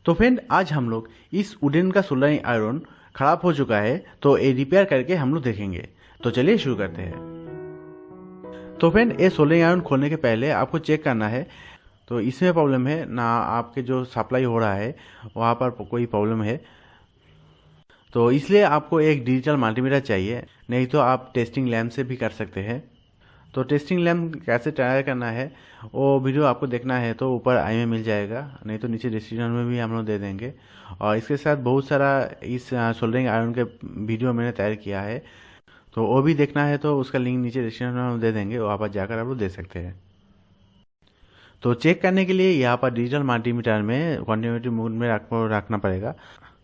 तो फ्रेंड आज हम लोग इस वुडन का सोल्डरिंग आयरन खराब हो चुका है तो ये रिपेयर करके हम लोग देखेंगे। तो चलिए शुरू करते हैं। तो फ्रेंड ये सोल्डरिंग आयरन खोलने के पहले आपको चेक करना है तो इसमें प्रॉब्लम है ना आपके जो सप्लाई हो रहा है वहाँ पर कोई प्रॉब्लम है। तो इसलिए आपको एक डिजिटल मल्टीमीटर चाहिए, नहीं तो आप टेस्टिंग लैम्प से भी कर सकते हैं। तो टेस्टिंग लैम्प कैसे तैयार करना है वो वीडियो आपको देखना है तो ऊपर आई में मिल जाएगा, नहीं तो नीचे डिस्क्रिप्शन में भी हम लोग दे देंगे। और इसके साथ बहुत सारा इस सोल्डरिंग आयरन के वीडियो मैंने तैयार किया है, तो वो भी देखना है तो उसका लिंक नीचे डिस्क्रिप्शन में हम दे देंगे, वहाँ पर जाकर आप लोग देख सकते हैं। तो चेक करने के लिए यहाँ पर डिजिटल मल्टीमीटर में कंटिन्यूटी मोड में रखना पड़ेगा।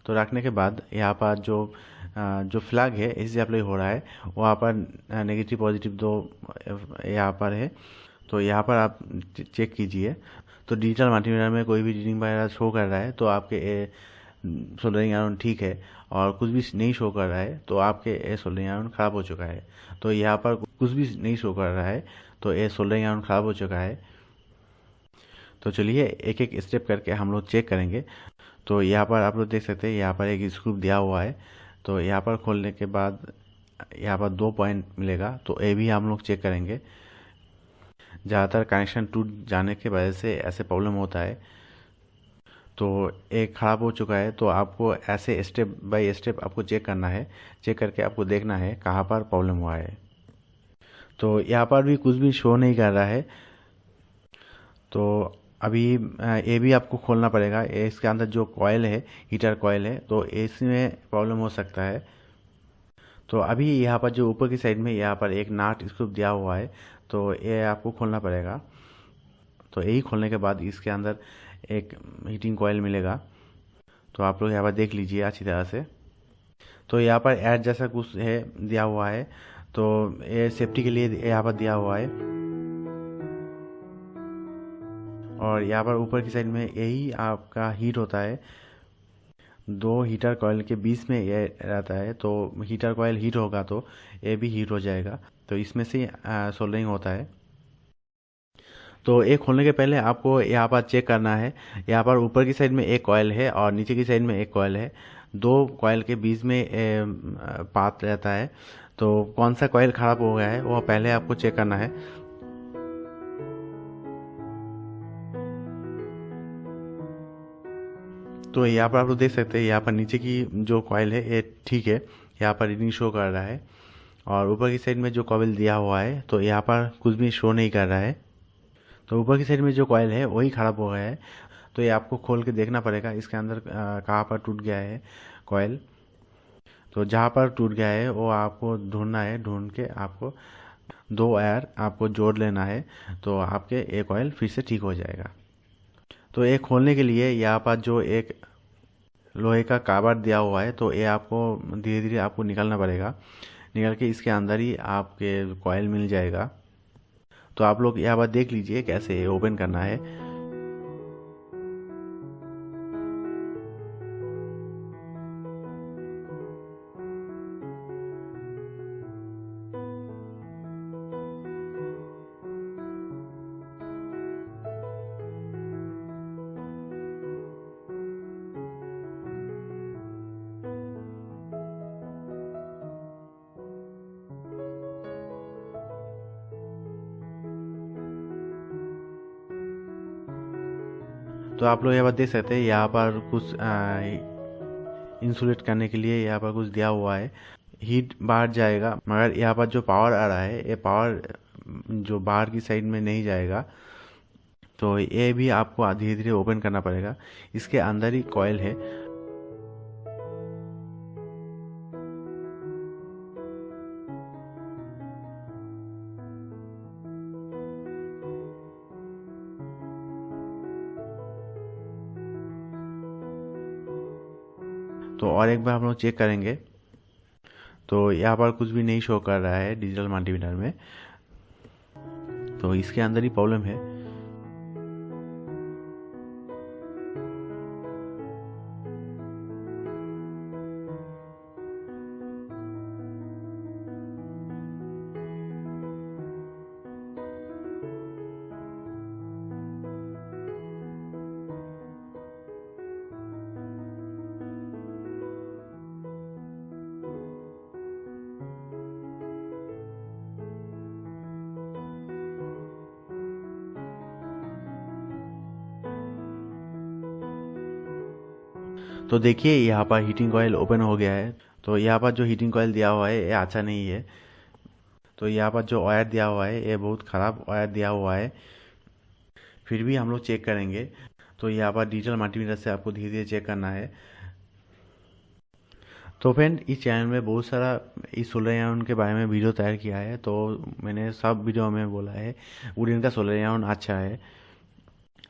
तो रखने के बाद यहाँ पर जो फ्लैग है इसे अप्लाई हो रहा है वहाँ पर नेगेटिव पॉजिटिव दो यहाँ पर है, तो यहाँ पर आप चेक कीजिए। तो डिजिटल मल्टीमीटर में कोई भी रीडिंग वगैरह शो कर रहा है तो आपके सोल्डरिंग आयरन ठीक है, और कुछ भी नहीं शो कर रहा है तो आपके सोल्डरिंग आयरन ख़राब हो चुका है। तो यहाँ पर कुछ भी नहीं शो कर रहा है तो ये सोल्डरिंग आयरन ख़राब हो चुका है। तो चलिए एक एक स्टेप करके हम लोग चेक करेंगे। तो यहाँ पर आप लोग देख सकते हैं यहाँ पर एक स्क्रू दिया हुआ है, तो यहाँ पर खोलने के बाद यहाँ पर 2 पॉइंट मिलेगा, तो ये भी हम लोग चेक करेंगे। ज़्यादातर कनेक्शन टूट जाने की वजह से ऐसे प्रॉब्लम होता है। तो एक ख़राब हो चुका है तो आपको ऐसे स्टेप बाय स्टेप आपको चेक करना है, चेक करके आपको देखना है कहाँ पर प्रॉब्लम हुआ है। तो यहाँ पर भी कुछ भी शो नहीं कर रहा है, तो अभी ये भी आपको खोलना पड़ेगा। इसके अंदर जो कॉयल है, हीटर कॉयल है, तो इसमें प्रॉब्लम हो सकता है। तो अभी यहाँ पर जो ऊपर की साइड में यहाँ पर एक नाट स्क्रू दिया हुआ है, तो ये आपको खोलना पड़ेगा। तो यही खोलने के बाद इसके अंदर एक हीटिंग कॉयल मिलेगा, तो आप लोग यहाँ पर देख लीजिए अच्छी तरह से। तो यहाँ पर एड जैसा कुछ है दिया हुआ है, तो ये सेफ्टी के लिए यहाँ पर दिया हुआ है। और यहाँ पर ऊपर की साइड में यही आपका हीट होता है, दो हीटर कॉयल के बीच में ये रहता है, तो हीटर कॉयल हीट होगा तो ये भी हीट हो जाएगा, तो इसमें से सोल्डरिंग होता है। तो एक खोलने के पहले आपको यहाँ पर चेक करना है, यहाँ पर ऊपर की साइड में एक कॉयल है और नीचे की साइड में एक कॉयल है, दो कॉयल के बीच में पाथ रहता है। तो कौन सा कॉयल ख़राब हो गया है वो पहले आपको चेक करना है। तो यहाँ पर आप लोग देख सकते हैं यहाँ पर नीचे की जो कॉयल है ये ठीक है, यहाँ पर रीडिंग शो कर रहा है। और ऊपर की साइड में जो कॉयल दिया हुआ है तो यहाँ पर कुछ भी शो नहीं कर रहा है, तो ऊपर की साइड में जो कॉयल है वही ख़राब हो गया है। तो ये आपको खोल के देखना पड़ेगा इसके अंदर कहाँ पर टूट गया है कॉयल। तो जहाँ पर टूट गया है वो आपको ढूंढना है, ढूंढ के आपको दो वायर आपको जोड़ लेना है, तो आपके एक ऑयल फिर से ठीक हो जाएगा। तो ये खोलने के लिए यहाँ पर जो एक लोहे का काबर दिया हुआ है तो ये आपको धीरे धीरे आपको निकालना पड़ेगा, निकल के इसके अंदर ही आपके कॉयल मिल जाएगा। तो आप लोग यहाँ पर देख लीजिए कैसे ओपन करना है। तो आप लोग यहाँ पर देख सकते हैं यहाँ पर कुछ इंसुलेट करने के लिए यहाँ पर कुछ दिया हुआ है, हीट बाहर जाएगा, मगर यहाँ पर जो पावर आ रहा है ये पावर जो बाहर की साइड में नहीं जाएगा। तो ये भी आपको धीरे धीरे ओपन करना पड़ेगा, इसके अंदर ही कॉयल है। तो और एक बार हम लोग चेक करेंगे, तो यहाँ पर कुछ भी नहीं शो कर रहा है डिजिटल मल्टीमीटर में, तो इसके अंदर ही प्रॉब्लम है। तो देखिए यहाँ पर हीटिंग कॉइल ओपन हो गया है। तो यहाँ पर जो हीटिंग कॉइल दिया हुआ है ये अच्छा नहीं है। तो यहाँ पर जो वायर दिया हुआ है ये बहुत ख़राब वायर दिया हुआ है। फिर भी हम लोग चेक करेंगे। तो यहाँ पर डिजिटल मल्टीमीटर से आपको धीरे धीरे चेक करना है। तो फ्रेंड, इस चैनल में बहुत सारा इस सोलर आयन के बारे में वीडियो तैयार किया है। तो मैंने सब वीडियो में बोला है वुडन का सोलर आयन अच्छा है,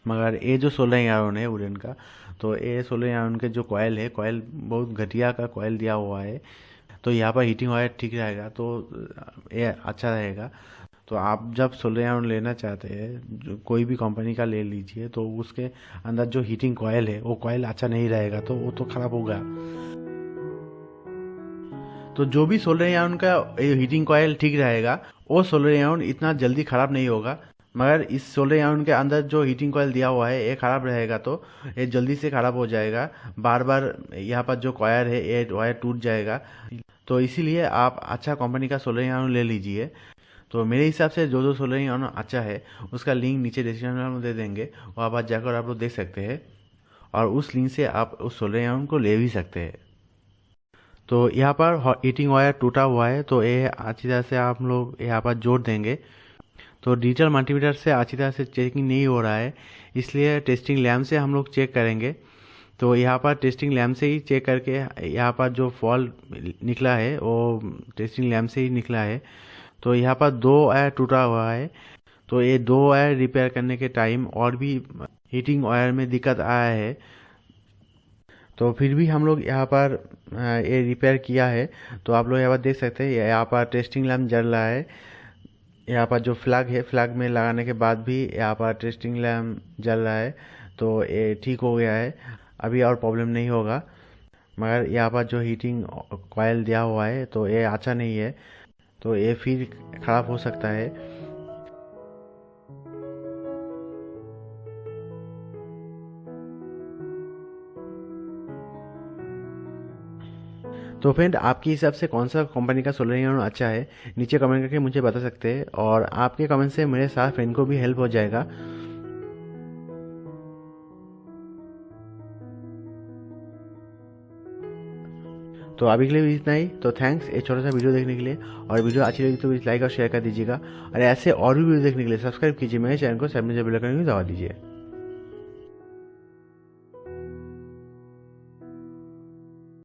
मगर ये जो सोलर आयन है वुडन का, तो ये सोलर आयन के जो कॉयल है, कॉयल बहुत घटिया का कॉयल दिया हुआ है। तो यहाँ पर हीटिंग वायर ठीक रहेगा तो ये अच्छा रहेगा। तो आप जब सोलर आयन लेना चाहते हैं, जो कोई भी कंपनी का ले लीजिए, तो उसके अंदर जो हीटिंग कॉयल है वो कॉयल अच्छा नहीं रहेगा, तो वो तो खराब होगा। तो जो भी सोलर आयन का हीटिंग कॉयल ठीक रहेगा, वो सोलर आयन इतना जल्दी खराब नहीं होगा। मगर इस सोलर आयन के अंदर जो हीटिंग कॉयल दिया हुआ है ये खराब रहेगा तो ये जल्दी से खराब हो जाएगा। बार बार यहाँ पर जो कॉयर है ये वायर टूट जाएगा। तो इसीलिए आप अच्छा कंपनी का सोलर आयन ले लीजिए। तो मेरे हिसाब से जो जो सोलर आयन अच्छा है उसका लिंक नीचे डिस्क्रिप्शन में दे देंगे, वहाँ पर जाकर आप लोग देख सकते हैं और उस लिंक से आप उस सोलर आयन को ले भी सकते हैं। तो यहाँ पर हीटिंग वायर टूटा हुआ है, तो ये अच्छी तरह से आप लोग यहाँ पर जोड़ देंगे। तो डिजिटल मल्टीमीटर से अच्छी तरह से चेकिंग नहीं हो रहा है, इसलिए टेस्टिंग लैम्प से हम लोग चेक करेंगे। तो यहाँ पर टेस्टिंग लैम्प से ही चेक करके यहाँ पर जो फॉल्ट निकला है वो टेस्टिंग लैम्प से ही निकला है। तो यहाँ पर 2 वायर टूटा हुआ है। तो ये 2 वायर रिपेयर करने के टाइम और भी हीटिंग वायर में दिक्कत आया है। तो फिर भी हम लोग यहाँ पर ये रिपेयर किया है। तो आप लोग यहाँ पर देख सकते हैं यहाँ पर टेस्टिंग लैम्प जल रहा है। यहाँ पर जो फ्लैग है, फ्लैग में लगाने के बाद भी यहाँ पर टेस्टिंग लैम्प जल रहा है। तो ये ठीक हो गया है, अभी और प्रॉब्लम नहीं होगा। मगर यहाँ पर जो हीटिंग कॉयल दिया हुआ है तो ये अच्छा नहीं है, तो ये फिर ख़राब हो सकता है। तो फ्रेंड, आपके हिसाब से कौन सा कंपनी का सोलर आयन अच्छा है, नीचे कमेंट करके मुझे बता सकते हैं। और आपके कमेंट से मेरे साथ फ्रेंड को भी हेल्प हो जाएगा। तो अभी के लिए इतना ही। तो थैंक्स ये छोटा सा वीडियो देखने के लिए। और वीडियो अच्छी लगी तो लाइक और शेयर कर दीजिएगा। और ऐसे और भी वीडियो देखने के लिए सब्सक्राइब कीजिए मेरे चैनल को, सामने जो बेल आइकन दबा दीजिए।